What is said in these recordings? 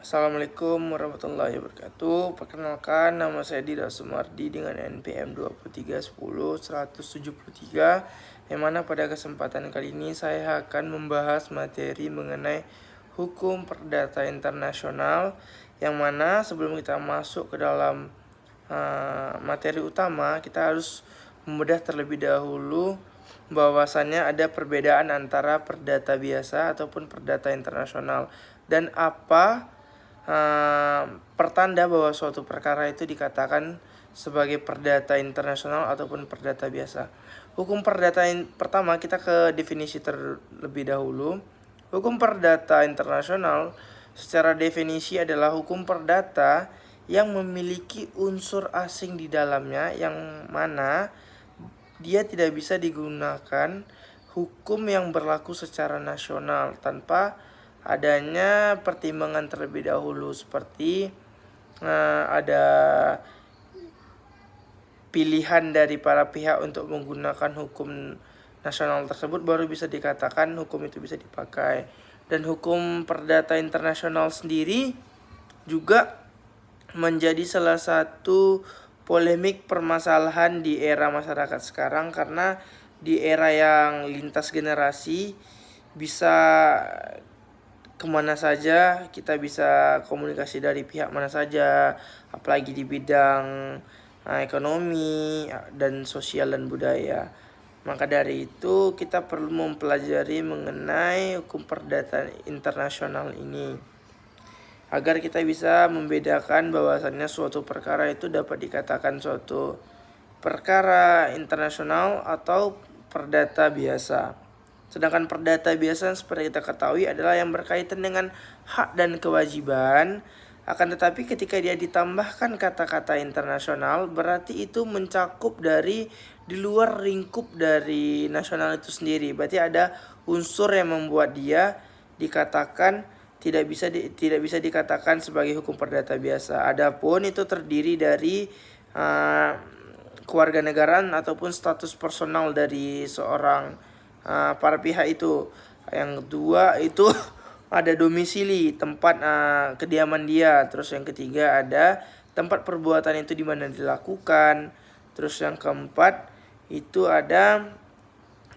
Assalamualaikum warahmatullahi wabarakatuh. Perkenalkan, nama saya Dida Sumardi dengan NPM 2310-173, yang mana pada kesempatan kali ini saya akan membahas materi mengenai hukum perdata internasional, yang mana sebelum kita masuk ke dalam materi utama, kita harus membedah terlebih dahulu bahwasannya ada perbedaan antara perdata biasa ataupun perdata internasional, dan apa pertanda bahwa suatu perkara itu dikatakan sebagai perdata internasional ataupun perdata biasa. Hukum perdata pertama, kita ke definisi terlebih dahulu. Hukum perdata internasional secara definisi adalah hukum perdata yang memiliki unsur asing di dalamnya, yang mana dia tidak bisa digunakan hukum yang berlaku secara nasional tanpa adanya pertimbangan terlebih dahulu, seperti ada pilihan dari para pihak untuk menggunakan hukum nasional tersebut, baru bisa dikatakan hukum itu bisa dipakai. Dan hukum perdata internasional sendiri juga menjadi salah satu polemik permasalahan di era masyarakat sekarang, karena di era yang lintas generasi bisa kemana saja, kita bisa komunikasi dari pihak mana saja, apalagi di bidang ekonomi dan sosial dan budaya. Maka dari itu kita perlu mempelajari mengenai hukum perdata internasional ini, agar kita bisa membedakan bahwasannya suatu perkara itu dapat dikatakan suatu perkara internasional atau perdata biasa. Sedangkan perdata biasa seperti kita ketahui adalah yang berkaitan dengan hak dan kewajiban. Akan tetapi ketika dia ditambahkan kata-kata internasional, berarti itu mencakup dari di luar lingkup dari nasional itu sendiri. Berarti ada unsur yang membuat dia dikatakan tidak bisa dikatakan sebagai hukum perdata biasa. Adapun itu terdiri dari kewarganegaraan ataupun status personal dari seorang para pihak itu. Yang kedua itu ada domisili, tempat kediaman dia. Terus yang ketiga ada tempat perbuatan itu di mana dilakukan. Terus yang keempat itu ada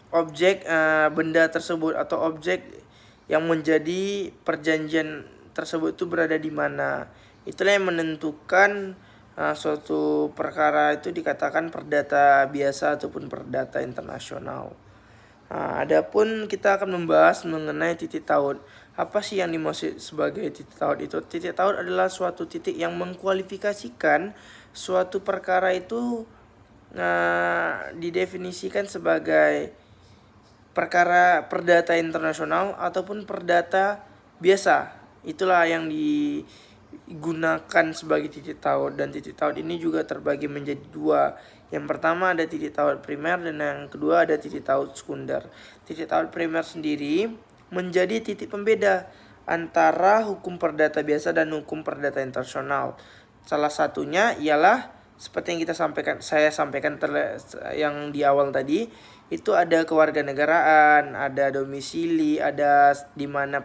objek benda tersebut atau objek yang menjadi perjanjian tersebut itu berada di mana. Itulah yang menentukan suatu perkara itu dikatakan perdata biasa ataupun perdata internasional. Adapun kita akan membahas mengenai titik taut. Apa sih yang dimaksud sebagai titik taut itu? Titik taut adalah suatu titik yang mengkualifikasikan suatu perkara itu didefinisikan sebagai perkara perdata internasional ataupun perdata biasa. Itulah yang digunakan sebagai titik taut, dan titik taut ini juga terbagi menjadi dua. Yang pertama ada titik taut primer, dan yang kedua ada titik taut sekunder. Titik taut primer sendiri menjadi titik pembeda antara hukum perdata biasa dan hukum perdata internasional. Salah satunya ialah seperti yang saya sampaikan yang di awal tadi, itu ada kewarganegaraan, ada domisili, ada di mana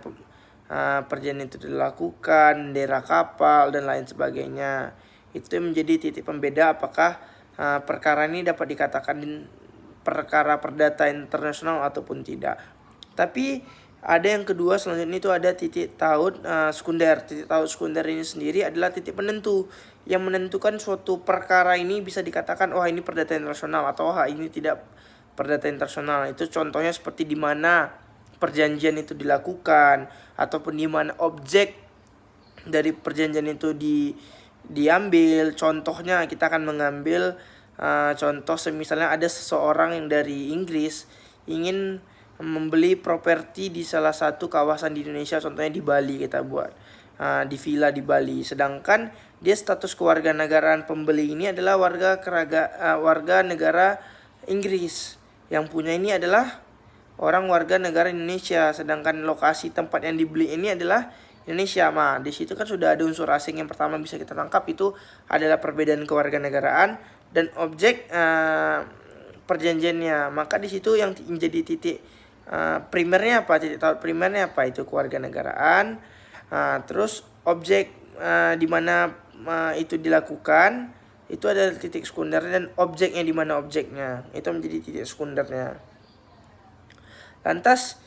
perjanjian itu dilakukan, daerah kapal dan lain sebagainya. Itu menjadi titik pembeda apakah perkara ini dapat dikatakan perkara perdata internasional ataupun tidak. Tapi ada yang kedua selanjutnya, itu ada titik taut sekunder. Titik taut sekunder ini sendiri adalah titik penentu yang menentukan suatu perkara ini bisa dikatakan ini perdata internasional atau ini tidak perdata internasional. Itu contohnya seperti di mana perjanjian itu dilakukan ataupun di mana objek dari perjanjian itu diambil. Contohnya kita akan mengambil contoh semisalnya ada seseorang yang dari Inggris ingin membeli properti di salah satu kawasan di Indonesia, contohnya di Bali kita buat di villa di Bali. Sedangkan dia status kewarganegaraan pembeli ini adalah warga negara Inggris, yang punya ini adalah orang warga negara Indonesia, sedangkan lokasi tempat yang dibeli ini adalah Indonesia. Di situ kan sudah ada unsur asing yang pertama bisa kita tangkap, itu adalah perbedaan kewarganegaraan dan objek perjanjiannya. Maka di situ yang menjadi titik primernya apa? Titik taut primernya apa? Itu kewarganegaraan. Terus objek di mana itu dilakukan itu adalah titik sekunder, dan objeknya di mana objeknya itu menjadi titik sekundernya. Lantas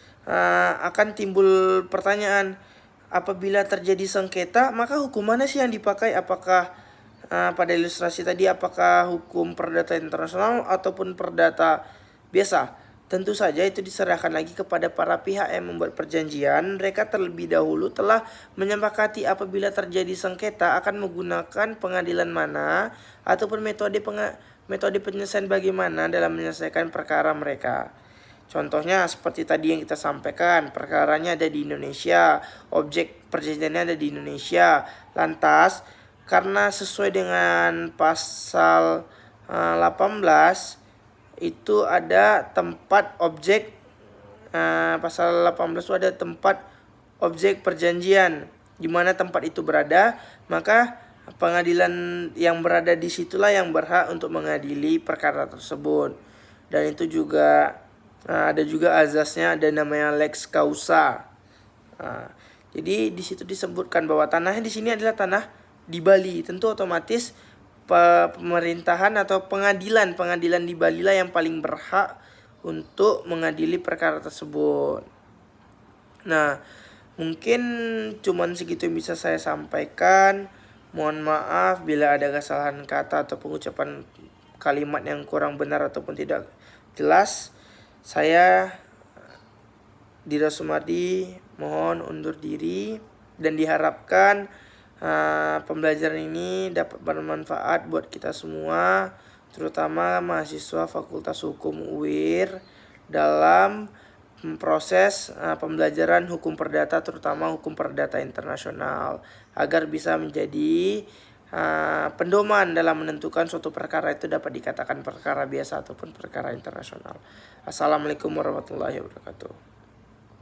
akan timbul pertanyaan, apabila terjadi sengketa maka hukum mana sih yang dipakai? Apakah pada ilustrasi tadi apakah hukum perdata internasional ataupun perdata biasa? Tentu saja itu diserahkan lagi kepada para pihak yang membuat perjanjian. Mereka terlebih dahulu telah menyepakati apabila terjadi sengketa akan menggunakan pengadilan mana ataupun metode penyelesaian bagaimana dalam menyelesaikan perkara mereka. Contohnya seperti tadi yang kita sampaikan, perkaranya ada di Indonesia, objek perjanjiannya ada di Indonesia. Lantas karena sesuai dengan pasal 18 itu ada tempat objek, pasal 18 itu ada tempat objek perjanjian. Di mana tempat itu berada, maka pengadilan yang berada di situlah yang berhak untuk mengadili perkara tersebut. Dan itu juga ada juga azasnya, ada namanya lex causa. Jadi di situ disebutkan bahwa tanahnya di sini adalah tanah di Bali. Tentu otomatis pemerintahan atau pengadilan di Bali lah yang paling berhak untuk mengadili perkara tersebut. Nah, mungkin cuman segitu yang bisa saya sampaikan. Mohon maaf bila ada kesalahan kata atau pengucapan kalimat yang kurang benar ataupun tidak jelas. Saya Dira Sumardi mohon undur diri, dan diharapkan pembelajaran ini dapat bermanfaat buat kita semua, terutama mahasiswa Fakultas Hukum UIR dalam proses pembelajaran hukum perdata, terutama hukum perdata internasional, agar bisa menjadi pendoman dalam menentukan suatu perkara itu dapat dikatakan perkara biasa ataupun perkara internasional. Assalamualaikum warahmatullahi wabarakatuh.